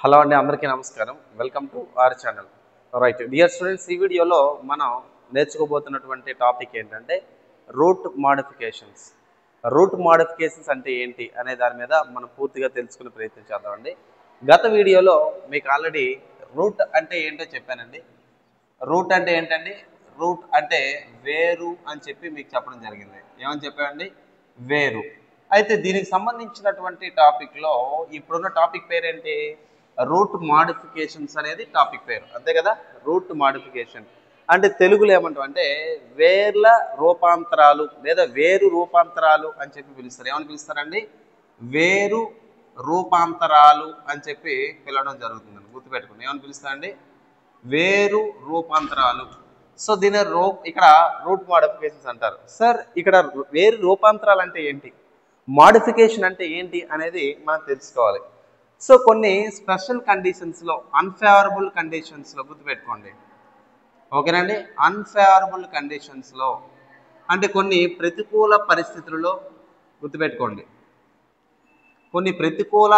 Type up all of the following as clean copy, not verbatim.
Hello అండి, అందరికీ నమస్కారం. Welcome to our channel. Right dear students, ఈ వీడియోలో మనం నేర్చుకోబోతున్నటువంటి టాపిక్ ఏంటంటే రూట్ మాడిఫికేషన్స్. రూట్ మాడిఫికేషన్స్ అంటే ఏంటి అనే దాని మీద మనం పూర్తిగా తెలుసుకునే ప్రయత్నం చేద్దామండి. గత వీడియోలో మీకు ఆల్రెడీ రూట్ అంటే ఏంటో చెప్పానండి. రూట్ అంటే ఏంటండి? రూట్ అంటే వేరు అని చెప్పి మీకు చెప్పడం జరిగింది. ఏమని చెప్పామండి? వేరు. అయితే దీనికి సంబంధించినటువంటి టాపిక్లో ఇప్పుడున్న టాపిక్ పేరేంటి? రూట్ మాడిఫికేషన్స్ అనేది టాపిక్ పేరు, అంతే కదా. రూట్ మాడిఫికేషన్ అంటే తెలుగులో ఏమంటాం అంటే వేర్ల రూపాంతరాలు లేదా వేరు రూపాంతరాలు అని చెప్పి పిలుస్తారు. ఏమని పిలుస్తారండి? వేరు రూపాంతరాలు అని చెప్పి పిలవడం జరుగుతుందండి. గుర్తుపెట్టుకోండి, ఏమని పిలుస్తారండి? వేరు రూపాంతరాలు. సో దీని ఇక్కడ రూట్ మాడిఫికేషన్స్ అంటారు. సార్, ఇక్కడ వేరు రూపాంతరాలు అంటే ఏంటి, మాడిఫికేషన్ అంటే ఏంటి అనేది మనం తెలుసుకోవాలి. సో కొన్ని స్పెషల్ కండిషన్స్లో, అన్ఫేవరబుల్ కండిషన్స్లో గుర్తుపెట్టుకోండి, ఓకేనండి. అన్ఫేవరబుల్ కండిషన్స్లో అంటే కొన్ని ప్రతికూల పరిస్థితులలో గుర్తుపెట్టుకోండి, కొన్ని ప్రతికూల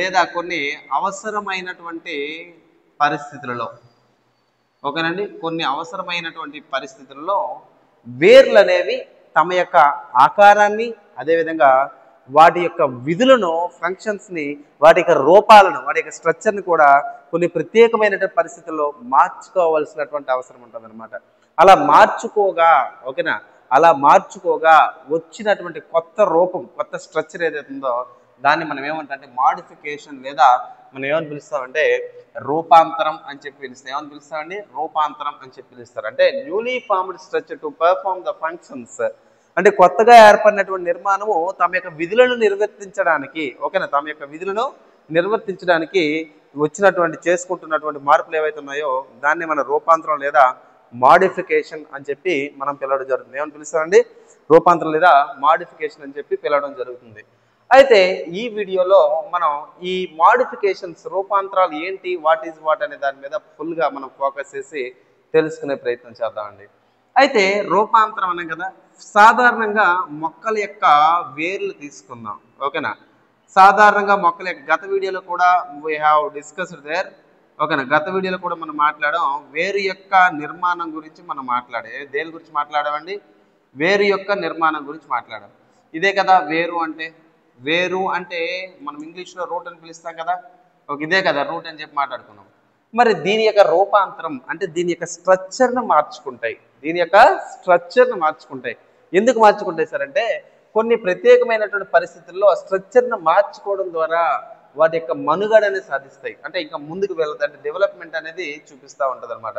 లేదా కొన్ని అవసరమైనటువంటి పరిస్థితులలో, ఓకేనండి, కొన్ని అవసరమైనటువంటి పరిస్థితుల్లో వేర్లు అనేవి తమ యొక్క ఆకారాన్ని, అదేవిధంగా వాటి యొక్క విధులను, ఫంక్షన్స్ని, వాటి యొక్క రూపాలను, వాటి యొక్క స్ట్రక్చర్ని కూడా కొన్ని ప్రత్యేకమైనటువంటి పరిస్థితుల్లో మార్చుకోవాల్సినటువంటి అవసరం ఉంటుందన్నమాట. అలా మార్చుకోగా, ఓకేనా, అలా మార్చుకోగా వచ్చినటువంటి కొత్త రూపం, కొత్త స్ట్రక్చర్ ఏదైతే ఉందో దాన్ని మనం ఏమంటే మాడిఫికేషన్ లేదా మనం ఏమని పిలుస్తామంటే రూపాంతరం అని చెప్పి పిలుస్తాం. ఏమని పిలుస్తామండి? రూపాంతరం అని చెప్పి పిలుస్తారు. అంటే newly formed structure to perform the functions, అంటే కొత్తగా ఏర్పడినటువంటి నిర్మాణము తమ యొక్క విధులను నిర్వర్తించడానికి, ఓకేనా, తమ యొక్క విధులను నిర్వర్తించడానికి వచ్చినటువంటి చేసుకుంటున్నటువంటి మార్పులు ఏవైతే ఉన్నాయో దాన్ని మన రూపాంతరం లేదా మాడిఫికేషన్ అని చెప్పి మనం పిలవడం జరుగుతుంది. ఏమని పిలుస్తామండి? రూపాంతరం లేదా మాడిఫికేషన్ అని చెప్పి పిలవడం జరుగుతుంది. అయితే ఈ వీడియోలో మనం ఈ మాడిఫికేషన్స్, రూపాంతరాలు ఏంటి, వాట్ ఈజ్ వాట్ అనే దాని మీద ఫుల్గా మనం ఫోకస్ చేసి తెలుసుకునే ప్రయత్నం చేద్దామండి. అయితే రూపాంతరం అనే కదా, సాధారణంగా మొక్కల యొక్క వేర్లు తీసుకుందాం, ఓకేనా. సాధారణంగా మొక్కల యొక్క గత వీడియోలో కూడా వీ హ్యావ్ డిస్కస్డ్ దేర్, ఓకేనా. గత వీడియోలో కూడా మనం మాట్లాడాం వేరు యొక్క నిర్మాణం గురించి. మనం దేని గురించి మాట్లాడామండి? వేరు యొక్క నిర్మాణం గురించి మాట్లాడాం. ఇదే కదా వేరు అంటే. వేరు అంటే మనం ఇంగ్లీష్లో రూట్ అని పిలుస్తాం కదా, ఒక ఇదే కదా రూట్ అని చెప్పి మాట్లాడుకున్నాం. మరి దీని యొక్క రూపాంతరం అంటే దీని యొక్క స్ట్రక్చర్ను మార్చుకుంటాయి. దీని యొక్క స్ట్రక్చర్ను మార్చుకుంటాయి. ఎందుకు మార్చుకుంటాయి సార్ అంటే కొన్ని ప్రత్యేకమైనటువంటి పరిస్థితుల్లో స్ట్రక్చర్ను మార్చుకోవడం ద్వారా వాటి యొక్క మనుగడని సాధిస్తాయి. అంటే ఇంకా ముందుకు వెళ్ళదు, అంటే డెవలప్మెంట్ అనేది చూపిస్తూ ఉంటుంది అనమాట.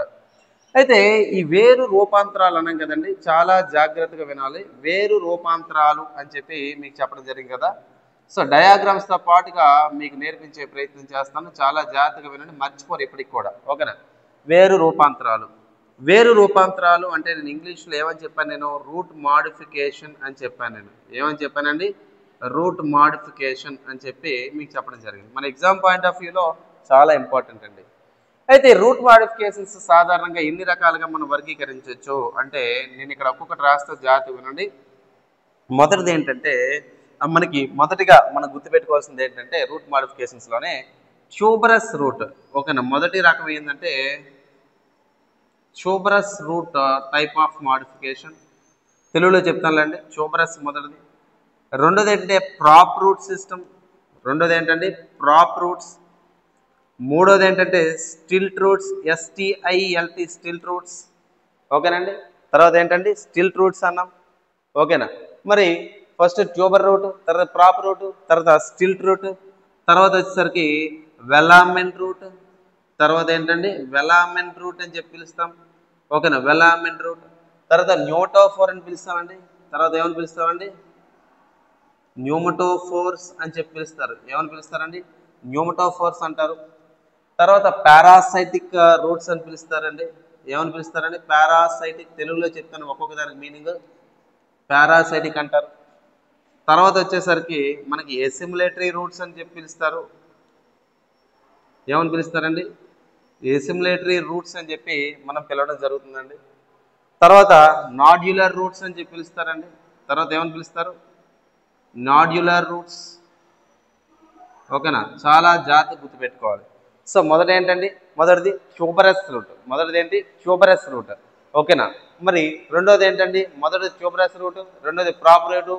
అయితే ఈ వేరు రూపాంతరాలు అన్నాం కదండి, చాలా జాగ్రత్తగా వినాలి. వేరు రూపాంతరాలు అని చెప్పి మీకు చెప్పడం జరిగింది కదా. సో డయాగ్రామ్స్తో పాటుగా మీకు నేర్పించే ప్రయత్నం చేస్తాను, చాలా జాగ్రత్తగా వినండి, మర్చిపోరు ఇప్పటికి కూడా, ఓకేనా. వేరు రూపాంతరాలు. వేరు రూపాంతరాలు అంటే నేను ఇంగ్లీష్లో ఏమని చెప్పాను? నేను రూట్ మాడిఫికేషన్ అని చెప్పాను. నేను ఏమని చెప్పానండి? రూట్ మాడిఫికేషన్ అని చెప్పి మీకు చెప్పడం జరిగింది. మన ఎగ్జామ్ పాయింట్ ఆఫ్ వ్యూలో చాలా ఇంపార్టెంట్ అండి. అయితే రూట్ మాడిఫికేషన్స్ సాధారణంగా ఎన్ని రకాలుగా మనం వర్గీకరించవచ్చు అంటే నేను ఇక్కడ ఒక్కొక్కటి రాస్తే జాగ్రత్తగా వినండి. మొదటిది ఏంటంటే మనకి మొదటిగా మనం గుర్తుపెట్టుకోవాల్సింది ఏంటంటే రూట్ మాడిఫికేషన్స్లోనే ట్యూబరస్ రూట్, ఓకేనా. మొదటి రకం ఏంటంటే tuberous root type of modification, తెలుగులో చెప్తానులేండి. ట్యూబరస్ మొదటిది. రెండోది ఏంటంటే ప్రాప్ రూట్ సిస్టమ్. రెండోది ఏంటంటే ప్రాప్ రూట్స్. మూడోది ఏంటంటే stilt roots, STILT, stilt roots, ఓకేనండి. తర్వాత ఏంటంటే స్టిల్ట్ రూట్స్ అన్నాం, ఓకేనా. మరి ఫస్ట్ ట్యూబర్ రూట్, తర్వాత ప్రాప్ రూట్, తర్వాత స్టిల్ట్ రూట్, తర్వాత వచ్చేసరికి వెలామెంట్ రూట్, తర్వాత ఏంటండి వెలామెంట్ రూట్ అని చెప్పి పిలుస్తాం, ఓకేనా. వెలామెంట్ రూట్. తర్వాత న్యూటోఫోర్ అని పిలుస్తామండి. తర్వాత ఏమని పిలుస్తామండి? న్యూమటోఫోర్స్ అని చెప్పి పిలుస్తారు. ఏమని పిలుస్తారండి? న్యూమటోఫోర్స్ అంటారు. తర్వాత పారాసైటిక్ రూట్స్ అని పిలుస్తారండి. ఏమని పిలుస్తారండి? పారాసైటిక్. తెలుగులో చెప్తాను ఒక్కొక్క దానికి మీనింగ్. పారాసైటిక్ అంటారు. తర్వాత వచ్చేసరికి మనకి ఎసిములేటరీ రూట్స్ అని చెప్పి పిలుస్తారు. ఏమని పిలుస్తారండి? ఎసిములేటరీ రూట్స్ అని చెప్పి మనం పిలవడం జరుగుతుందండి. తర్వాత నాడ్యులర్ రూట్స్ అని చెప్పి పిలుస్తారండి. తర్వాత ఏమని పిలుస్తారు? Nodular roots. ఓకేనా, చాలా జాగ్రత్తగా గుర్తుపెట్టుకోవాలి. సో మొదటిది ట్యూబరస్ రూట్. మొదటిది ఏంటి? Tuberous root. ఓకేనా. మరి రెండోది ఏంటండి? మొదటిది ట్యూబరస్ రూట్, రెండోది ప్రాప్ రూట్,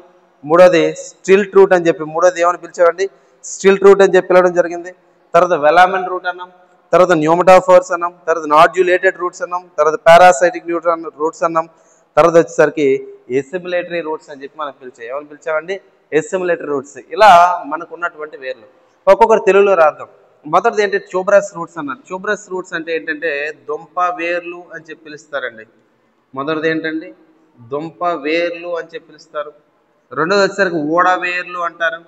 మూడోది స్టిల్ట్ రూట్ అని చెప్పి, మూడోది ఏమని పిలిచామండి? స్టిల్ట్ రూట్ అని చెప్పి పిలవడం జరిగింది. తర్వాత వెలామెన్ రూట్ అన్నాం, తర్వాత న్యూమటాఫోర్స్ అన్నాం, తర్వాత నాడ్యులేటెడ్ రూట్స్ అన్నాం, తర్వాత పారాసైటిక్ రూట్స్ అన్నాం, తర్వాత వచ్చేసరికి ఎసిమిలేటరీ రూట్స్ అని చెప్పి మనం పిలిచాం. ఏమని పిలిచామండి? ఎసిమిలేటరీ రూట్స్. ఇలా మనకు ఉన్నటువంటి వేర్లు ఒక్కొక్కరు తెలుగులో రాద్దాం. మొదటిది ఏంటి? ట్యూబరస్ రూట్స్ అన్నారు. ట్యూబరస్ రూట్స్ అంటే ఏంటంటే దుంప వేర్లు అని చెప్పి పిలుస్తారండి. మొదటిది ఏంటండి? దుంప వేర్లు అని చెప్పి పిలుస్తారు. రెండోది వచ్చేసరికి ఊడవేర్లు అంటారు.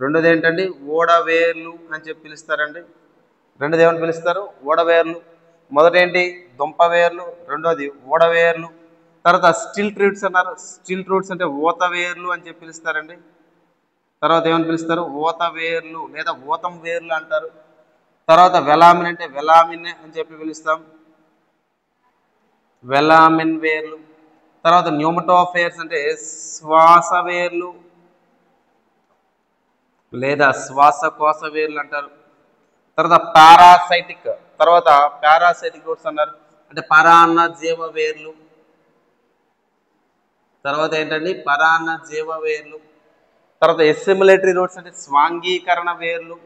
రెండోది ఏంటండి? ఊడవేర్లు అని చెప్పి పిలుస్తారండి. రెండోది ఏమని పిలుస్తారు? ఊడవేర్లు. మొదటి ఏంటి? దుంప వేర్లు, రెండోది ఊడవేర్లు. తర్వాత స్టిల్ట్ రూట్స్ అన్నారు. స్టిల్ట్ రూట్స్ అంటే ఊత వేర్లు అని చెప్పి పిలుస్తారండి. తర్వాత ఏమని పిలుస్తారు? ఊత వేర్లు లేదా ఊతం వేర్లు అంటారు. తర్వాత వెలామిన్ అంటే వెలామిన్ అని చెప్పి పిలుస్తాం, వెలామిన్ వేర్లు. తర్వాత న్యూమటోఫేర్స్ అంటే శ్వాస వేర్లు లేదా శ్వాసకోశ వేర్లు అంటారు. తర్వాత పారాసైటిక్ రూట్స్ అన్నారు, అంటే పరాన్న జీవ వేర్లు. తర్వాత ఏంటండి? పరాన్న జీవ వేర్లు. తర్వాత ఎసిమిలేటరీ రూట్స్ అంటే స్వాంగీకరణ వేర్లు.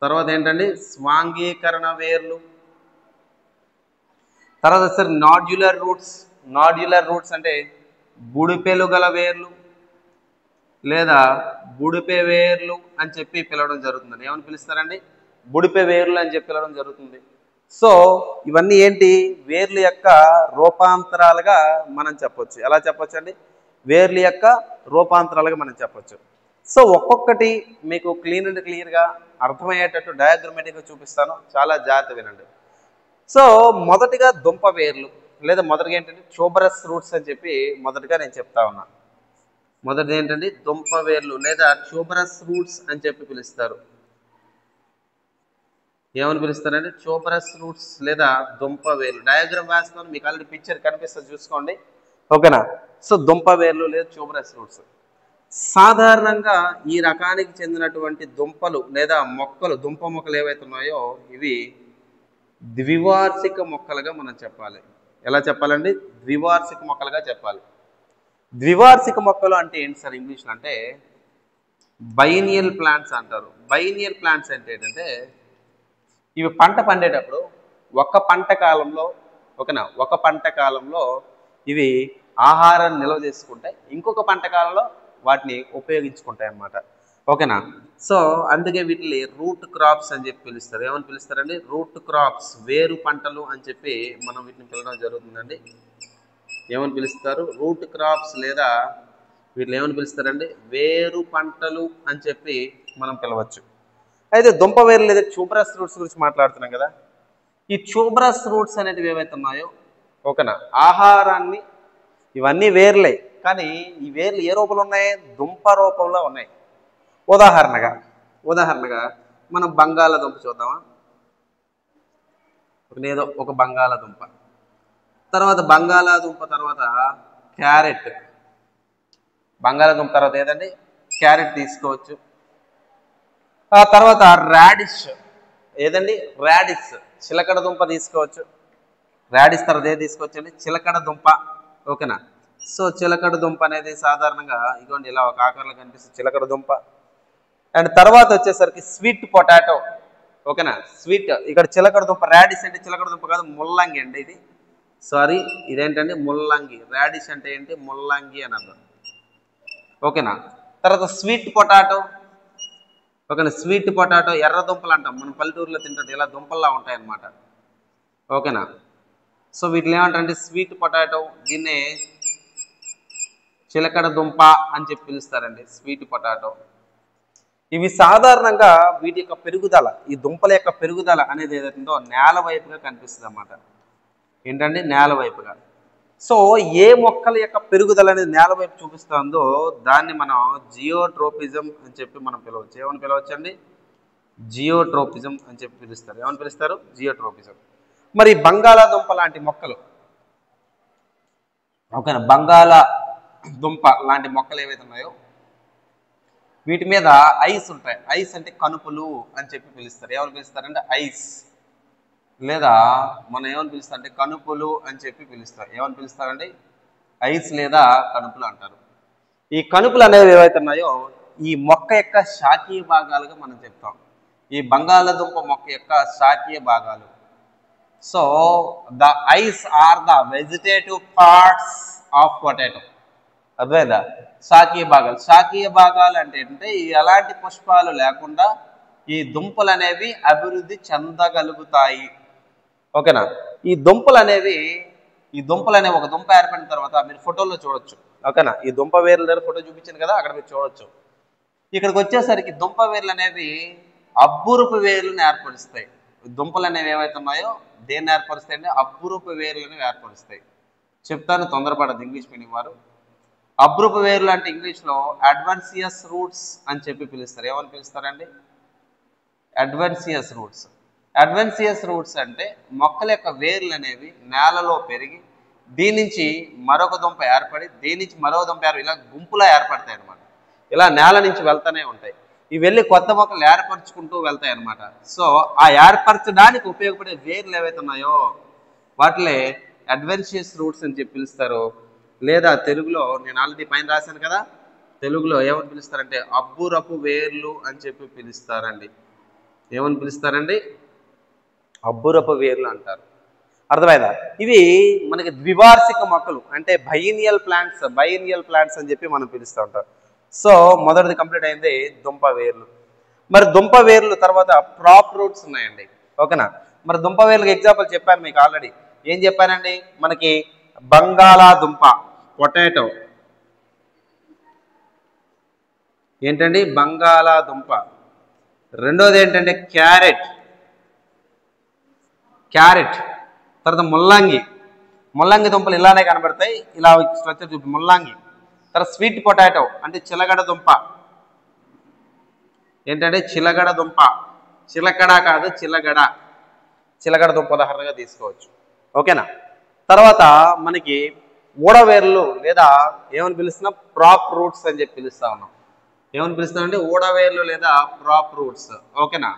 తర్వాత ఏంటండి? స్వాంగీకరణ వేర్లు. తర్వాత sir nodular roots. Nodular roots అంటే బుడిపెలు గల వేర్లు లేదా బుడిపె వేర్లు అని చెప్పి పిలవడం జరుగుతుంది. ఏమని పిలుస్తారండి? బుడిపె వేర్లు అని చెప్పి పిలవడం జరుగుతుంది. సో ఇవన్నీ ఏంటి? వేర్ల యొక్క రూపాంతరాలుగా మనం చెప్పొచ్చు. ఎలా చెప్పొచ్చు అండి? వేర్ల యొక్క రూపాంతరాలుగా మనం చెప్పొచ్చు. సో ఒక్కొక్కటి మీకు క్లియర్గా అర్థమయ్యేటట్టు డయాగ్రమాటిక్గా చూపిస్తాను, చాలా జాగ్రత్త వినండి. సో మొదటిగా దుంప వేర్లు లేదా మొదటిగా ఏంటంటే ట్యూబరస్ రూట్స్ అని చెప్పి మొదటిగా నేను చెప్తా ఉన్నా. మొదటిది ఏంటంటే దుంప వేర్లు లేదా ట్యూబరస్ రూట్స్ అని చెప్పి పిలుస్తారు. ఏమని పిలుస్తారంటే ట్యూబరస్ రూట్స్ లేదా దుంప వేర్లు. డయాగ్రామ్ వేస్తాను, మీకు ఆల్రెడీ పిక్చర్ కనిపిస్తుంది, చూసుకోండి. ఓకేనా. సో దుంప వేర్లు లేదా ట్యూబరస్ రూట్స్. సాధారణంగా ఈ రకానికి చెందినటువంటి దుంపలు లేదా మొక్కలు, దుంప మొక్కలు ఏవైతే ఉన్నాయో ఇవి ద్వివార్షిక మొక్కలుగా మనం చెప్పాలి. ఎలా చెప్పాలండి? ద్వివార్షిక మొక్కలుగా చెప్పాలి. ద్వివార్షిక మొక్కలు అంటే ఏంటి సార్ ఇంగ్లీష్లో అంటే బైనియల్ ప్లాంట్స్ అంటారు. బైనియల్ ప్లాంట్స్ అంటే ఏంటంటే ఇవి పంట పండేటప్పుడు ఒక పంట కాలంలో ఇవి ఆహారాన్ని నిల్వ చేసుకుంటాయి, ఇంకొక పంట కాలంలో వాటిని ఉపయోగించుకుంటాయి అన్నమాట. ఓకేనా. సో అందుకే వీటిని రూట్ క్రాప్స్ అని చెప్పి పిలుస్తారు. ఏమని పిలుస్తారండి? రూట్ క్రాప్స్, వేరు పంటలు అని చెప్పి మనం వీటిని పిలవడం జరుగుతుందండి. ఏమని పిలుస్తారు? రూట్ క్రాప్స్ లేదా వీటిని ఏమని పిలుస్తారండి? వేరు పంటలు అని చెప్పి మనం పిలవచ్చు. అయితే దుంప వేర్లు లేదా ట్యూబరస్ రూట్స్ గురించి మాట్లాడుతున్నాం కదా. ఈ ట్యూబరస్ రూట్స్ అనేటివి ఏవైతే ఉన్నాయో, ఓకేనా, ఆహారాన్ని, ఇవన్నీ వేర్లే కానీ ఈ వేర్లు ఏ రూపంలో ఉన్నాయి? దుంప రూపంలో ఉన్నాయి. ఉదాహరణగా మనం బంగాళాదుంప చూద్దామా. ఏదో ఒక బంగాళాదుంప, తర్వాత క్యారెట్, బంగాళాదుంప తర్వాత ఏదండి? క్యారెట్ తీసుకోవచ్చు. ఆ తర్వాత రాడిష్, ఏదండి? చిలకడ దుంప తీసుకోవచ్చు. రాడిష్ తర్వాత ఏది తీసుకోవచ్చండి? చిలకడ దుంప. ఓకేనా. సో చిలకడ దుంప అనేది సాధారణంగా ఇదిగోండి ఇలా ఒక ఆకారంలో కనిపిస్తుంది, చిలకడ దుంప. అండ్ తర్వాత వచ్చేసరికి స్వీట్ పొటాటో. ఓకేనా. స్వీట్, ఇక్కడ చిలకడ దుంప. రాడిష్ అంటే చిలకడ దుంప కాదు, ముల్లంగి అండి ఇది. సారీ, ఇదేంటండి? ముల్లంగి. రాడిష్ అంటే ఏంటి? ముల్లంగి అని అర్థం. ఓకేనా. తర్వాత స్వీట్ పొటాటో. ఓకేనా. స్వీట్ పొటాటో, ఎర్ర దుంపలు అంటాం మనం, పల్లెటూరులో తింటే ఇలా దుంపల్లా ఉంటాయన్నమాట. ఓకేనా. సో వీటిని ఏమంటారంటే స్వీట్ పొటాటో, దీన్నే చిలకడ దుంప అని చెప్పి పిలుస్తారండి, స్వీట్ పొటాటో. ఇవి సాధారణంగా వీటి యొక్క పెరుగుదల, ఈ దుంపల యొక్క పెరుగుదల అనేది ఏదైతుందో నేల వైపుగా కనిపిస్తుంది అన్నమాట. ఏంటంటే నేల వైపుగా. సో ఏ మొక్కల యొక్క పెరుగుదల అనేది నేల వైపు చూపిస్తుందో దాన్ని మనం జియోట్రోపిజం అని చెప్పి మనం పిలవచ్చు. ఏమని పిలవచ్చు అండి? జియోట్రోపిజం అని చెప్పి పిలుస్తారు. ఏమని పిలుస్తారు? జియోట్రోపిజం. మరి బంగాళాదుంప లాంటి మొక్కలు, ఓకేనా, బంగాళాదుంప లాంటి మొక్కలు ఏవైతే ఉన్నాయో వీటి మీద ఐస్ ఉంటాయి. ఐస్ అంటే కనుపులు అని చెప్పి పిలుస్తారు. ఏమని పిలుస్తారంటే ఐస్, లేదా మనం ఏమని పిలుస్తాం అంటే కనుపులు అని చెప్పి పిలుస్తారు. ఏమని పిలుస్తారండి? ఐస్ లేదా కనుపులు అంటారు. ఈ కనుపులు అనేవి ఏవైతే ఉన్నాయో ఈ మొక్క యొక్క శాఖీయ భాగాలుగా మనం చెప్తాం. ఈ బంగాళదుంప మొక్క యొక్క శాఖీయ భాగాలు. So the eyes are the vegetative parts of potato. అర్థమైందా? శాఖీయ భాగాలు. శాఖీయ భాగాలు అంటే ఏంటంటే ఎలాంటి పుష్పాలు లేకుండా ఈ దుంపలు అనేవి అభివృద్ధి చెందగలుగుతాయి. ఓకేనా? ఈ దుంపలు అనేవి ఒక దుంప ఏర్పడిన తర్వాత మీరు ఫోటోలో చూడొచ్చు. ఓకేనా? ఈ దుంప వేర్ల దగ్గర ఫోటో చూపించాను కదా, అక్కడ మీరు చూడొచ్చు. ఇక్కడికి వచ్చేసరికి దుంప వేర్లు అనేవి అబ్బురుపు వేర్లను ఏర్పరుస్తాయి. దుంపలు అనేవి ఏవైతే ఉన్నాయో దేన్ని ఏర్పరుస్తాయి అంటే అబ్బురుపు వేర్లను ఏర్పరుస్తాయి. చెప్తాను, తొందరపడదు ఇంగ్లీష్ మీడియం వారు. అబ్రూప వేర్లు అంటే ఇంగ్లీష్లో అడ్వాన్సియస్ రూట్స్ అని చెప్పి పిలుస్తారు. ఏమని పిలుస్తారండి? అడ్వాన్సియస్ రూట్స్. అడ్వాన్సియస్ రూట్స్ అంటే మొక్కల యొక్క వేర్లు అనేవి నేలలో పెరిగి దీని నుంచి మరొక దుంప ఏర్పడి దీని నుంచి మరొక దుంప ఏర్పడి ఇలా గుంపులా ఏర్పడతాయి అన్నమాట. ఇలా నేల నుంచి వెళ్తూనే ఉంటాయి. ఇవి వెళ్ళి కొత్త మొక్కలు ఏర్పరచుకుంటూ వెళ్తాయి అన్నమాట. సో ఆ ఏర్పరచడానికి ఉపయోగపడే వేర్లు ఏవైతే ఉన్నాయో వాటిలే అడ్వాన్సియస్ రూట్స్ అని చెప్పి పిలుస్తారు. లేదా తెలుగులో నేను ఆల్రెడీ పైన రాశాను కదా, తెలుగులో ఏమని పిలుస్తారంటే అబ్బురపు వేర్లు అని చెప్పి పిలుస్తారండి. ఏమని పిలుస్తారండి? అబ్బురపు వేర్లు అంటారు. అర్థమైందా? ఇవి మనకి ద్వివార్షిక మొక్కలు అంటే బైనియల్ ప్లాంట్స్ అని చెప్పి మనం పిలుస్తూ ఉంటాం. సో మొదటిది కంప్లీట్ అయింది దుంప వేర్లు. మరి దుంప వేర్లు తర్వాత ప్రాప్ రూట్స్ ఉన్నాయండి. ఓకేనా? మరి దుంప వేర్లకు ఎగ్జాంపుల్ చెప్పాను మీకు ఆల్రెడీ. ఏం చెప్పానండి? మనకి బంగాళాదుంప, పొటాటో. ఏంటండి? బంగాళాదుంప. రెండోది ఏంటంటే క్యారెట్. తర్వాత ముల్లంగి దుంపలు ఇలానే కనబడతాయి. ఇలా స్ట్రక్చర్ చూపి ముల్లంగి. తర్వాత స్వీట్ పొటాటో అంటే చిలగడ దుంప. ఏంటంటే చిలగడ దుంప. చిలకడ కాదు, చిలగడ దుంప ఉదాహరణగా తీసుకోవచ్చు. ఓకేనా? తర్వాత మనకి ఊడవేర్లు లేదా ఏమని పిలుస్తున్నాం? ప్రాప్ రూట్స్ అని చెప్పి పిలుస్తా ఉన్నాం. ఏమని పిలుస్తామంటే ఊడవేర్లు లేదా ప్రాప్ రూట్స్. ఓకేనా?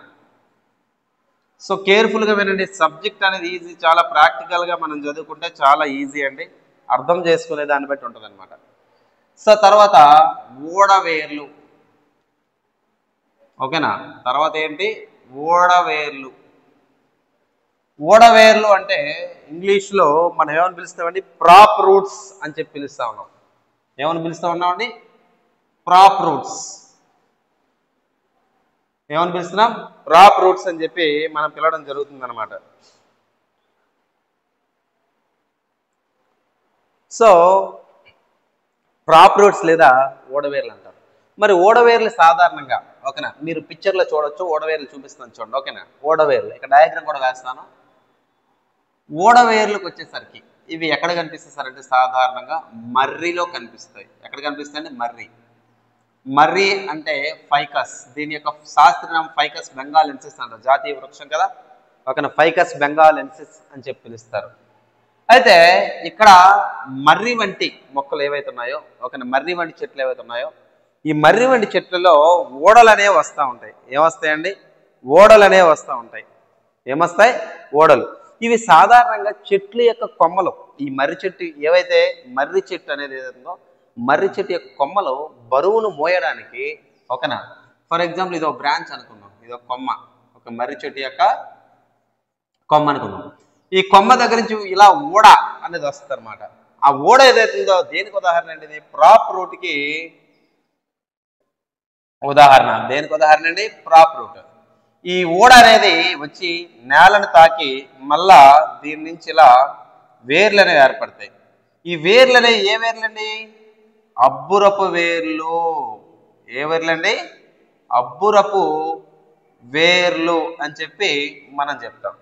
సో కేర్ఫుల్గా వినండి. సబ్జెక్ట్ అనేది ఈజీ, చాలా ప్రాక్టికల్గా మనం చదువుకుంటే చాలా ఈజీ అండి. అర్థం చేసుకునే దాన్ని బట్టి ఉంటుంది అనమాట. సో తర్వాత ఊడవేర్లు. ఓకేనా? తర్వాత ఏంటి? ఊడవేర్లు అంటే ఇంగ్లీష్లో మనం ఏమని పిలుస్తామండి? ప్రాప్ రూట్స్ అని చెప్పి పిలుస్తా ఉన్నాం. ఏమని పిలుస్తా ఉన్నామండి? ప్రాప్ రూట్స్. ఏమని పిలుస్తున్నాం? ప్రాప్ రూట్స్ అని చెప్పి మనం పిలవడం జరుగుతుంది అనమాట. సో ప్రాప్ రూట్స్ లేదా ఊడవేర్లు అంటారు. మరి ఊడవేర్లు సాధారణంగా ఓకేనా మీరు పిక్చర్లో చూడొచ్చు. ఊడవేర్లు చూపిస్తాను చూడండి. ఓకేనా? ఊడవేర్లు ఇక్కడ డయాగ్రామ్ కూడా వేస్తాను. ఊడవేర్లకు వచ్చేసరికి ఇవి ఎక్కడ కనిపిస్తాయి సార్ అంటే సాధారణంగా మర్రిలో కనిపిస్తాయి. ఎక్కడ కనిపిస్తాయి అంటే మర్రి అంటే ఫైకస్. దీని యొక్క శాస్త్రనామం ఫైకస్ బెంగాలెన్సిస్ అంటారు. జాతీయ వృక్షం కదా. ఓకేనా? ఫైకస్ బెంగాలెన్సిస్ అని చెప్పి పిలుస్తారు. అయితే ఇక్కడ మర్రి వంటి మొక్కలు ఏవైతే ఉన్నాయో, ఓకేనా, మర్రి వంటి చెట్లు ఏవైతే ఉన్నాయో ఈ మర్రి వంటి చెట్లలో ఓడలు అనేవి వస్తూ ఉంటాయి. ఏమొస్తాయండి? ఓడలు అనేవి వస్తూ ఉంటాయి. ఏమొస్తాయి? ఓడలు. ఇవి సాధారణంగా చెట్ల యొక్క కొమ్మలు. ఈ మర్రి చెట్టు ఏవైతే మర్రి చెట్టు అనేది ఏదైతుందో మర్రి చెట్టు యొక్క కొమ్మలు బరువును మోయడానికి, ఓకేనా, ఫర్ ఎగ్జాంపుల్ ఇది ఒక బ్రాంచ్ అనుకుందాం, ఇది ఒక కొమ్మ, ఒక మర్రి చెట్టు యొక్క కొమ్మ అనుకుందాం. ఈ కొమ్మ దగ్గర నుంచి ఇలా ఊడ అనేది వస్తుంది అనమాట. ఆ ఊడ ఏదైతుందో దేనికి ఉదాహరణ అండి? ఇది ప్రాప్ రూట్కి ఉదాహరణ. దేనికి ఉదాహరణ అండి? ప్రాప్ రూట్. ఈ ఊడ అనేది వచ్చి నేలను తాకి మళ్ళా దీని నుంచి ఇలా వేర్లు అనేవి ఏర్పడతాయి. ఈ వేర్లు అనేవి ఏ వేర్లండి? అబ్బురపు వేర్లు. ఏ వేర్లండి? అబ్బురపు వేర్లు అని చెప్పి మనం చెప్తాం.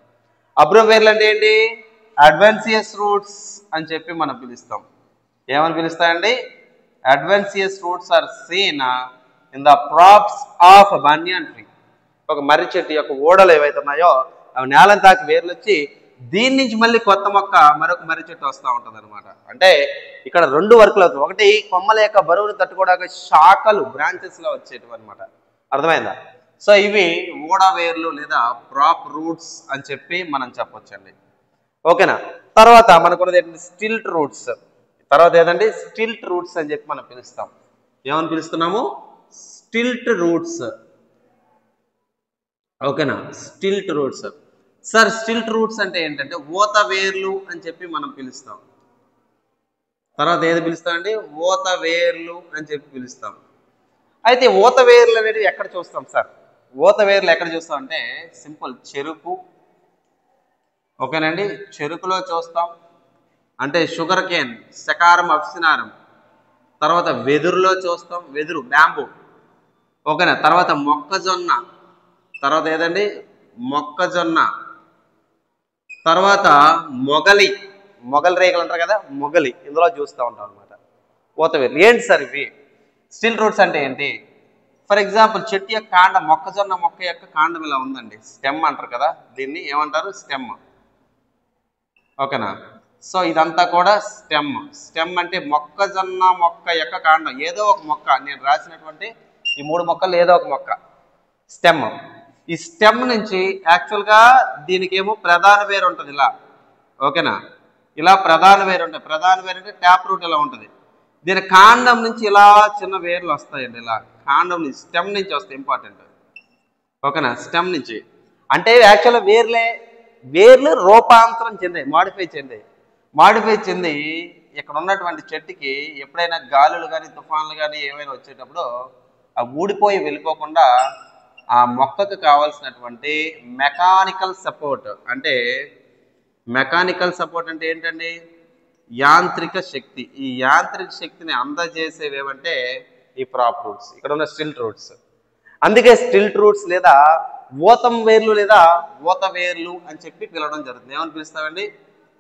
అబ్బురపు వేర్లు అంటే ఏంటి? అడ్వాన్సియస్ రూట్స్ అని చెప్పి మనం పిలుస్తాం. ఏమని పిలుస్తాయండి? Adventitious roots are seen in the props of banyan tree. ఒక మర్రి చెట్టు యొక్క ఓడలు ఏవైతే ఉన్నాయో అవి నేలను తాకి వేర్లు వచ్చి దీని నుంచి మళ్ళీ కొత్త మొక్క మరొక మర్రి చెట్టు వస్తూ ఉంటుంది అనమాట. అంటే ఇక్కడ 2 వర్కులు అవుతుంది. ఒకటి కొమ్మల యొక్క బరువును తట్టుకోవడానికి శాఖలు బ్రాంచెస్లో వచ్చేటివి అనమాట. అర్థమైందా? సో ఇవి ఊడ వేర్లు లేదా ప్రాప్ రూట్స్ అని చెప్పి మనం చెప్పొచ్చండి. ఓకేనా? తర్వాత మనకున్నది ఏంటంటే స్టిల్ట్ రూట్స్. తర్వాత ఏదండి స్టిల్ట్ రూట్స్ అని చెప్పి మనం పిలుస్తాం. ఏమని పిలుస్తున్నాము? Stilt roots. ఓకేనా? Stilt roots. Sir stilt roots అంటే ఏంటంటే ఊత వేర్లు అని చెప్పి మనం పిలుస్తాం. తర్వాత ఏది పిలుస్తామండి? ఊత వేర్లు అని చెప్పి పిలుస్తాం. అయితే ఊత వేర్లు అనేవి ఎక్కడ చూస్తాం సార్? ఊత వేర్లు ఎక్కడ చూస్తాం అంటే సింపుల్ చెరుకు. ఓకేనండి? చెరుకులో చూస్తాం. అంటే షుగర్ కేన్, సకారం, అఫ్సినారం. తర్వాత వెదురులో చూస్తాం. వెదురు బ్యాంబూ. ఓకేనా? తర్వాత మొక్కజొన్న. తర్వాత ఏదండి? మొక్కజొన్న. తర్వాత మొగలి రేగలు అంటారు కదా, మొగలి. ఇందులో చూస్తూ ఉంటాం అనమాట ఊత వేర్లు. ఏంటి సార్ ఇవి? స్టిల్ రూట్స్ అంటే ఏంటి? ఫర్ ఎగ్జాంపుల్ చెట్టు యొక్క కాండం, మొక్కజొన్న మొక్క యొక్క కాండం ఇలా ఉందండి. స్టెమ్ అంటారు కదా, దీన్ని ఏమంటారు? స్టెమ్. ఓకేనా? సో ఇదంతా కూడా స్టెమ్. స్టెమ్ అంటే మొక్కజొన్న మొక్క యొక్క కాండం. ఏదో ఒక మొక్క, నేను రాసినటువంటి ఈ 3 మొక్కలు ఏదో ఒక మొక్క స్టెమ్. ఈ స్టెమ్ నుంచి యాక్చువల్గా దీనికి ఏమో ప్రధాన వేరు ఉంటుంది ఇలా. ఓకేనా? ఇలా ప్రధాన వేరు ఉంటుంది. ప్రధాన వేరు అంటే ట్యాప్ రూట్ ఇలా ఉంటుంది. దీని కాండం నుంచి ఇలా చిన్న వేర్లు వస్తాయండి. ఇలా కాండం నుంచి, స్టెమ్ నుంచి వస్తాయి. ఇంపార్టెంట్. ఓకేనా? స్టెమ్ నుంచి అంటే యాక్చువల్గా వేర్లు రూపాంతరం చెందాయి, మాడిఫై చెంది ఇక్కడ ఉన్నటువంటి చెట్టుకి ఎప్పుడైనా గాలులు కానీ తుఫాన్లు కానీ ఏమైనా వచ్చేటప్పుడు ఆ ఊడిపోయి వెళ్ళిపోకుండా ఆ మొక్కకు కావాల్సినటువంటి మెకానికల్ సపోర్ట్ అంటే ఏంటండి? యాంత్రిక శక్తి. ఈ యాంత్రిక శక్తిని అందజేసేవి ఏమంటే ఈ ప్రాప్ రూట్స్, ఇక్కడ ఉన్న స్టిల్ట్ రూట్స్. అందుకే స్టిల్ట్ రూట్స్ లేదా ఊతం వేర్లు లేదా ఊత వేర్లు అని చెప్పి పిలవడం జరుగుతుంది. ఏమని పిలుస్తామండి?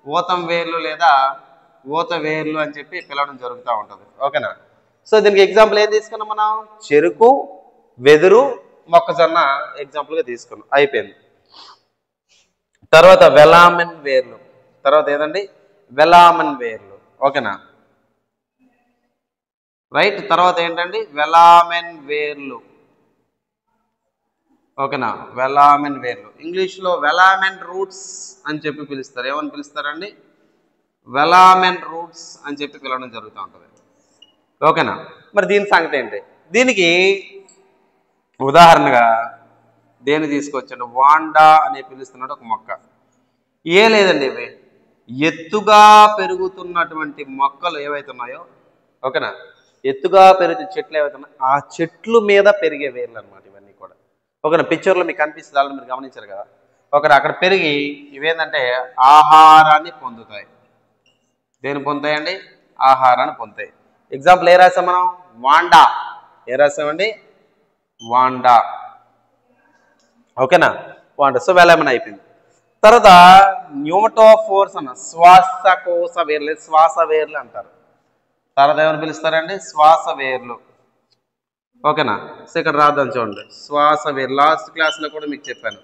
ఊతం వేర్లు లేదా ఊత వేర్లు అని చెప్పి పిలవడం జరుగుతూ ఉంటుంది. ఓకేనా? సో దీనికి ఎగ్జాంపుల్ ఏం తీసుకున్నాం మనం? చెరుకు, వెదురు, మొక్కజొన్న ఎగ్జాంపుల్గా తీసుకున్నాం. అయిపోయింది. తర్వాత వెలామెన్ వేర్లు. తర్వాత ఏదండి? వెలామెన్ వేర్లు. ఓకేనా? రైట్. తర్వాత ఏంటండి? వెలామెన్ వేర్లు. ఓకేనా? వెలామెన్ వేర్లు. ఇంగ్లీష్లో వెలామెన్ రూట్స్ అని చెప్పి పిలుస్తారు. ఏమని పిలుస్తారండి? వెలామెన్ రూట్స్ అని చెప్పి పిలవడం జరుగుతూ ఉంటుంది. ఓకేనా? మరి దీని సంగతి ఏంటి? దీనికి ఉదాహరణగా దేని తీసుకొచ్చాడు? వాండా అని పిలుస్తున్నాడు ఒక మొక్క. ఏ లేదండి, ఇవి ఎత్తుగా పెరుగుతున్నటువంటి మొక్కలు ఏవైతే ఉన్నాయో, ఓకేనా, ఎత్తుగా పెరిగే చెట్లు ఏవైతే ఉన్నాయో ఆ చెట్లు మీద పెరిగే వేర్లు అనమాట ఇవన్నీ కూడా. ఓకేనా? పిక్చర్లో మీకు కనిపిస్తుంది, ఆల్రెడీ మీరు గమనించారు కదా. ఓకేనా? అక్కడ పెరిగి ఇవేంటంటే ఆహారాన్ని పొందుతాయి. దేని పొందుతాయండి? ఆహారాన్ని పొందుతాయి. ఎగ్జాంపుల్ ఏ రాసాం మనం? వాండా. ఏ రాసామండి? వాండా. ఓకేనా? వాండా. సో వెలామెన్ అయిపోయింది. తర్వాత న్యూమటోఫోర్స్ అన్న శ్వాసకోశ వేర్లు, శ్వాస వేర్లు అంటారు. తర్వాత ఏమని పిలుస్తారండి? శ్వాస వేర్లు. ఓకేనా? సో ఇక్కడ రాద్దాం చూడండి. శ్వాస వేర్లు లాస్ట్ క్లాస్లో కూడా మీకు చెప్పాను.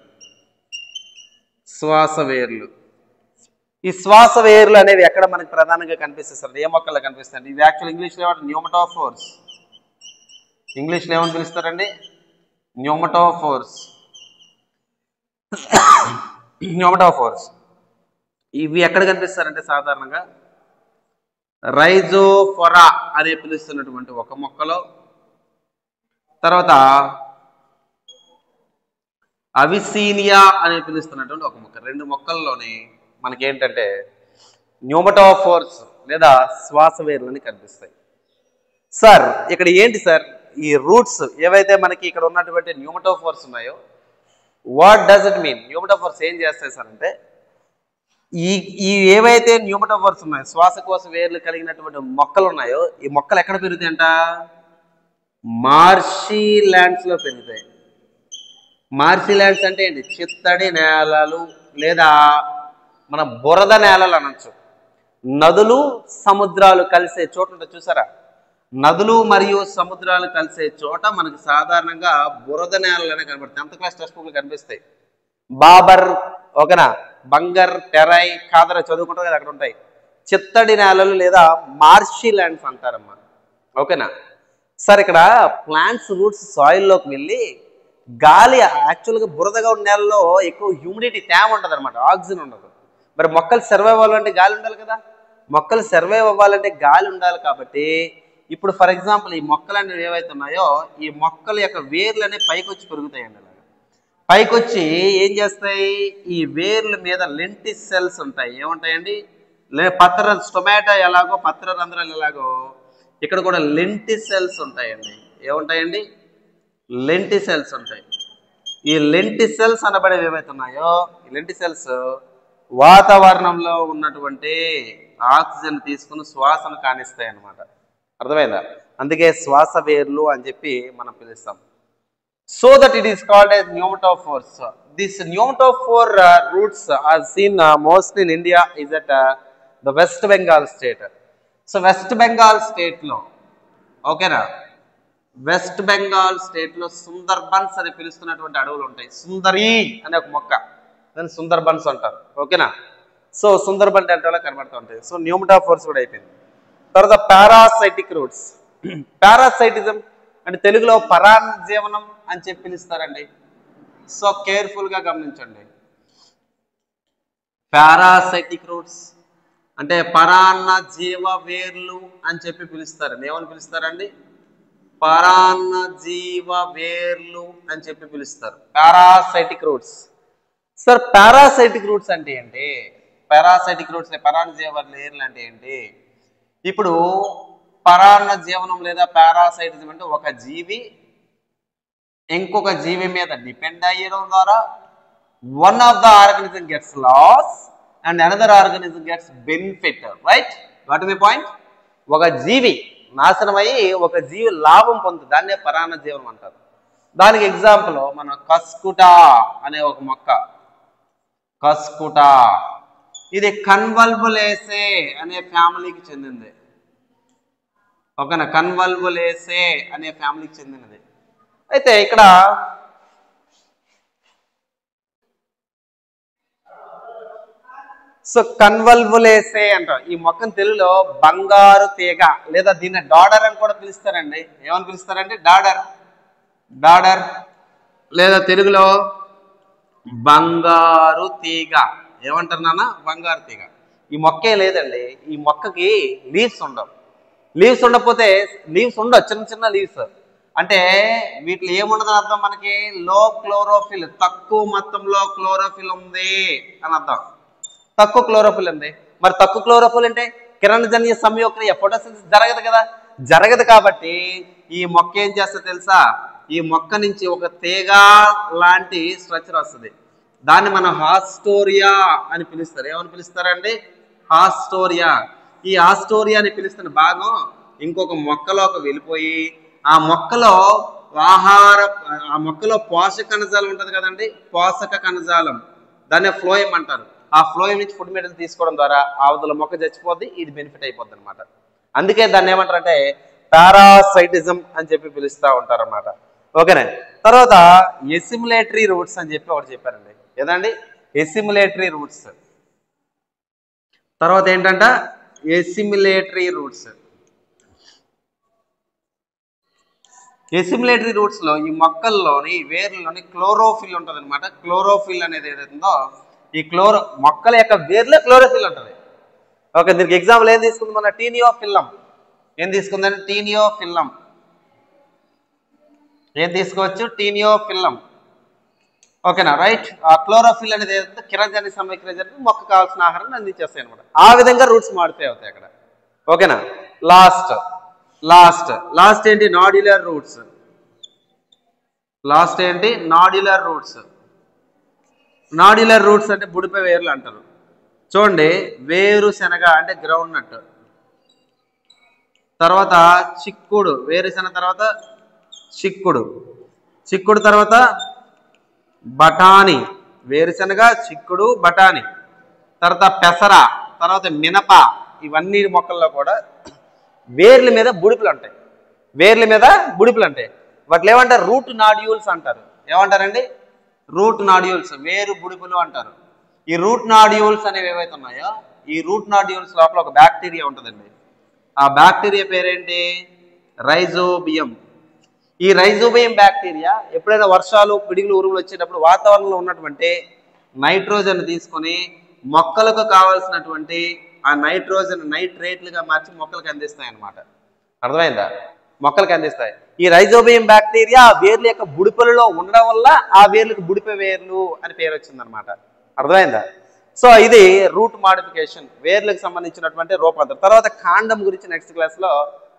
శ్వాస వేర్లు. ఈ శ్వాస వేర్లు అనేవి ఎక్కడ మనకి ప్రధానంగా కనిపిస్తాయి? ఏ మొక్కల్లో కనిపిస్తాయండి? ఇవి యాక్చువల్ ఇంగ్లీష్లో ఏమంటారు? న్యూమటోఫోర్స్. ఇంగ్లీష్లో ఏమని పిలుస్తారండి? న్యూమటోఫోర్స్. న్యూమటోఫోర్స్. ఇవి ఎక్కడ కనిపిస్తారంటే సాధారణంగా రైజోఫోరా అని పిలుస్తున్నటువంటి ఒక మొక్కలో, తర్వాత అవిసీనియా అని పిలుస్తున్నటువంటి ఒక మొక్క. 2 మొక్కల్లోని మనకేంటంటే న్యూమటోఫోర్స్ లేదా శ్వాస వేర్లని కనిపిస్తాయి. సార్ ఇక్కడ ఏంటి సార్? ఈ రూట్స్ ఏవైతే మనకి ఇక్కడ ఉన్నటువంటి న్యూమటోఫోర్స్ ఉన్నాయో, వాట్ డస్ ఇట్ మీన్? న్యూమటోఫోర్స్ ఏం చేస్తాయి సార్ అంటే, ఈ ఏవైతే న్యూమటోఫోర్స్ ఉన్నాయో, శ్వాసకోశ వేర్లు కలిగినటువంటి మొక్కలు ఉన్నాయో, ఈ మొక్కలు ఎక్కడ పెరుగుతాయంట? మార్షీ ల్యాండ్స్లో పెరుగుతాయి. మార్షీ ల్యాండ్స్ అంటే ఏంటి? చిత్తడి నేలలు లేదా మన బురద నేలలు అనొచ్చు. నదులు సముద్రాలు కలిసే చోట ఉంటుంది చూసారా? నదులు మరియు సముద్రాలు కలిసే చోట మనకి సాధారణంగా బురద నేలలు అనేవి కనబడతాయి. 10th క్లాస్ టెక్స్ట్ బుక్లు కనిపిస్తాయి. బాబర్, ఓకేనా, బంగర్, టెరై, ఖాదర చదువుకుంటారు కదా, అక్కడ ఉంటాయి. చిత్తడి నేలలు లేదా మార్షీ ల్యాండ్స్ అంటారమ్మా. ఓకేనా సార్? ఇక్కడ ప్లాంట్స్ రూట్స్ సాయిల్లోకి వెళ్ళి గాలి, యాక్చువల్గా బురదగా ఉన్న నేలలో ఎక్కువ హ్యూమిడిటీ, తేమ ఉంటుంది అనమాట, ఆక్సిజన్ ఉండదు. మరి మొక్కలు సర్వైవ్ అవ్వాలంటే గాలి ఉండాలి కదా, మొక్కలు సర్వైవ్ అవ్వాలంటే గాలి ఉండాలి. కాబట్టి ఇప్పుడు ఫర్ ఎగ్జాంపుల్ ఈ మొక్కలు అనేవి ఏవైతే ఉన్నాయో, ఈ మొక్కల యొక్క వేర్లు అనేవి పైకి వచ్చి పెరుగుతాయండి. అలాగా పైకి వచ్చి ఏం చేస్తాయి, ఈ వేర్ల మీద లెంటిస్ సెల్స్ ఉంటాయి. ఏముంటాయండి? పత్ర టొమాటో ఎలాగో పత్ర రంధ్రాలు ఎలాగో ఇక్కడ కూడా లెంటిస్ సెల్స్ ఉంటాయండి. ఏముంటాయండి? లెంటిస్ సెల్స్ ఉంటాయి. ఈ లెంటిస్ సెల్స్ అనబడేవి ఏవైతే ఉన్నాయో, ఈ లెంటిస్ సెల్స్ వాతావరణంలో ఉన్నటువంటి ఆక్సిజన్ తీసుకుని శ్వాసను కానిస్తాయి అన్నమాట. అర్థమైందా? అందుకే శ్వాస వేర్లు అని చెప్పి మనం పిలుస్తాం. So that it is called as pneumatophores. These pneumatophore roots are seen mostly in India is at the West Bengal state. So West Bengal state lo, okay na, West Bengal state lo Sundarbans అని పిలుస్తున్నటువంటి అడవులు ఉంటాయి. సుందరి అనే ఒక మొక్క, దాన్ని సుందర్బన్స్ అంటారు. ఓకేనా? So Sundarban డెల్టాలో కనబడుతూ ఉంటాయి. సో న్యూమటోఫోర్స్ కూడా అయిపోయింది. తర్వాత పారాసైటిక్ రూట్స్. పారాసైటిజం అంటే తెలుగులో పరాన్నజీవనం అని చెప్పి పిలుస్తారండి. సో కేర్ఫుల్గా గమనించండి. పారాసైటిక్ రూట్స్ అంటే పరాన్న జీవ వేర్లు అని చెప్పి పిలుస్తారండి. ఏమని పిలుస్తారండి? పరాన్న జీవ వేర్లు అని చెప్పి పిలుస్తారు, parasitic roots. Sir parasitic roots అంటే ఏంటి? పారాసైటిక్ రూట్స్ పరాన్న జీవ వేర్లు అంటే ఏంటి? ఇప్పుడు పరాన్న జీవనం లేదా పారాసైటిజం అంటే ఒక జీవి ఇంకొక జీవి మీద డిపెండ్ అయ్యడం ద్వారా one of the organism gets loss and another organism gets benefit. Right? What is the point? ఒక జీవి నాశనం అయ్యి ఒక జీవి లాభం పొందుతుంది, దాన్నే పరాన్న జీవనం అంటారు. దానికి ఎగ్జాంపుల్ మన కస్కుటా అనే ఒక మొక్క. కస్కుటా ఇది కన్వల్వులేసే అనే ఫ్యామిలీకి చెందింది. ఓకేనా? కన్వల్వులేసే అనే ఫ్యామిలీకి చెందినది. అయితే ఇక్కడ సో కన్వల్వులేసే అంటారు. ఈ మొక్కను తెలుగులో బంగారు తీగ లేదా దీన్ని డాడర్ అని కూడా పిలుస్తారండి. ఏమని పిలుస్తారంటే డాడర్, డాడర్ లేదా తెలుగులో బంగారు తీగ. ఏమంటారు నాన్న? బంగారు తీగ. ఈ మొక్కే లేదండి, ఈ మొక్కకి లీవ్స్ ఉండవు. లీవ్స్ ఉండకపోతే లీవ్స్ ఉండవు, చిన్న చిన్న లీవ్స్. అంటే వీటిలో ఏముండదని అర్థం మనకి? లో క్లోరోఫిల్, తక్కువ మొత్తంలో క్లోరోఫిల్ ఉంది అని అర్థం. తక్కువ క్లోరోఫిల్ ఉంది. మరి తక్కువ క్లోరోఫిల్ అంటే కిరణజన్య సంయోక్రియ, ఫోటోసింథసిస్ జరగదు కదా, జరగదు. కాబట్టి ఈ మొక్క ఏం చేస్తా తెలుసా? ఈ మొక్క నుంచి ఒక తీగ లాంటి స్ట్రక్చర్ వస్తుంది. దాన్ని మనం హాస్టోరియా అని పిలుస్తారు. ఏమని పిలుస్తారండి? హాస్టోరియా. ఈ హాస్టోరియా అని పిలుస్తున్న భాగం ఇంకొక మొక్కలోకి వెళ్ళిపోయి ఆ మొక్కలో ఆ మొక్కలో పోషక కణజాలం ఉంటుంది కదండి, పోషక కణజాలం, దాన్ని ఫ్లోయం అంటారు. ఆ ఫ్లోయం నుంచి ఫుడ్ మెటీరియల్ తీసుకోవడం ద్వారా అవతల మొక్క చచ్చిపోద్ది, ఇది బెనిఫిట్ అయిపోద్ది అనమాట. అందుకే దాన్ని ఏమంటారంటే పారాసైటిజం అని చెప్పి పిలుస్తూ ఉంటారు అన్నమాట. ఓకేనా? తర్వాత ఎసిములేటరీ రూట్స్ అని చెప్పి ఒకటి చెప్పారండి. ఏదండి? ఎసిములేటరీ రూట్స్. తర్వాత ఏంటంట? ఎసిములేటరీ రూట్స్. ఎసిములేటరీ రూట్స్ లో ఈ మొక్కల్లోని వేర్లలోని క్లోరోఫిల్ ఉంటుంది అనమాట. క్లోరోఫిల్ అనేది ఏదైతుందో ఈ మొక్కల యొక్క వేర్లో క్లోరోఫిల్ ఉంటుంది. ఓకే, దీనికి ఎగ్జాంపుల్ ఏం తీసుకుంది? మన టీనియోఫిల్లం. ఏం తీసుకుందంటే టీనియోఫిల్లం. ఏం తీసుకోవచ్చు? టీనియోఫిల్లం. ఓకేనా? రైట్. ఆ క్లోరోఫిల్ అనేది ఏదైతే కిరణజన్య సంయోక్రియ జరిపి మొక్క కావాల్సిన ఆహారాన్ని అందించేస్తాయి అనమాట. ఆ విధంగా రూట్స్ మాడిఫై అవుతాయి అక్కడ. ఓకేనా? లాస్ట్ ఏంటి? Nodular roots. లాస్ట్ ఏంటి? Nodular roots. నాడ్యులర్ రూట్స్ అంటే బుడిపై వేర్లు అంటారు. చూడండి, వేరుశనగ అంటే గ్రౌండ్ నట్, తర్వాత చిక్కుడు, వేరుశనగ తర్వాత చిక్కుడు, చిక్కుడు తర్వాత బఠానీ, వేరుశనగ, చిక్కుడు, బఠానీ, తర్వాత పెసర, తర్వాత మినప. ఇవన్నీ మొక్కల్లో కూడా వేర్ల మీద బుడిపులు ఉంటాయి. వేర్ల మీద బుడిపులు ఉంటాయి. వాటిని ఏమంటారు? రూట్ నాడ్యూల్స్ అంటారు. ఏమంటారండి? రూట్ నాడ్యూల్స్, వేరు బుడిపులు అంటారు. ఈ రూట్ నాడ్యూల్స్ అనేవి ఏవైతే ఉన్నాయో ఈ రూట్ నాడ్యూల్స్ లోపల ఒక బ్యాక్టీరియా ఉంటుందండి. ఆ బ్యాక్టీరియా పేరేంటి? రైజోబియం. ఈ రైజోబియం బ్యాక్టీరియా ఎప్పుడైనా వర్షాలు, పిడుగులు, ఉరుములు వచ్చేటప్పుడు వాతావరణంలో ఉన్నటువంటి నైట్రోజన్ తీసుకొని మొక్కలకు కావాల్సినటువంటి ఆ నైట్రోజన్ నైట్రేట్లుగా మార్చి మొక్కలకు అందిస్తాయి అన్నమాట. అర్థమైందా? మొక్కలకు అందిస్తాయి. ఈ రైజోబియం బ్యాక్టీరియా వేర్ల యొక్క బుడిపలలో ఉండడం వల్ల ఆ వేర్లకు బుడిప వేర్లు అని పేరు వచ్చిందనమాట. అర్థమైందా? సో ఇది రూట్ మాడిఫికేషన్, వేర్లకు సంబంధించినటువంటి రూపాంతరం. తర్వాత కాండం గురించి నెక్స్ట్ క్లాస్లో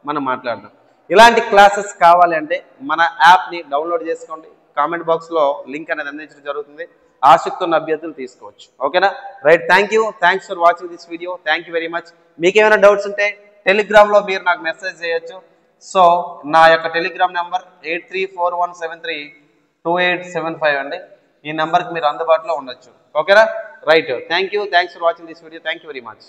మనం మాట్లాడదాం. ఇలాంటి క్లాసెస్ కావాలి అంటే మన యాప్ని డౌన్లోడ్ చేసుకోండి. కామెంట్ బాక్స్లో లింక్ అనేది అందించడం జరుగుతుంది. ఆసక్తి ఉన్న అభ్యర్థులు తీసుకోవచ్చు. ఓకేనా? Right, thank you. Thanks for watching this video. Thank you very much. మీకు ఏమైనా డౌట్స్ ఉంటే టెలిగ్రామ్లో మీరు నాకు మెసేజ్ చేయొచ్చు. సో నా యొక్క టెలిగ్రామ్ నెంబర్ 8341732875 అండి. ఈ నెంబర్కి మీరు అందుబాటులో ఉండొచ్చు. ఓకేనా? Right, thank you. Thanks for watching this video. Thank you very much.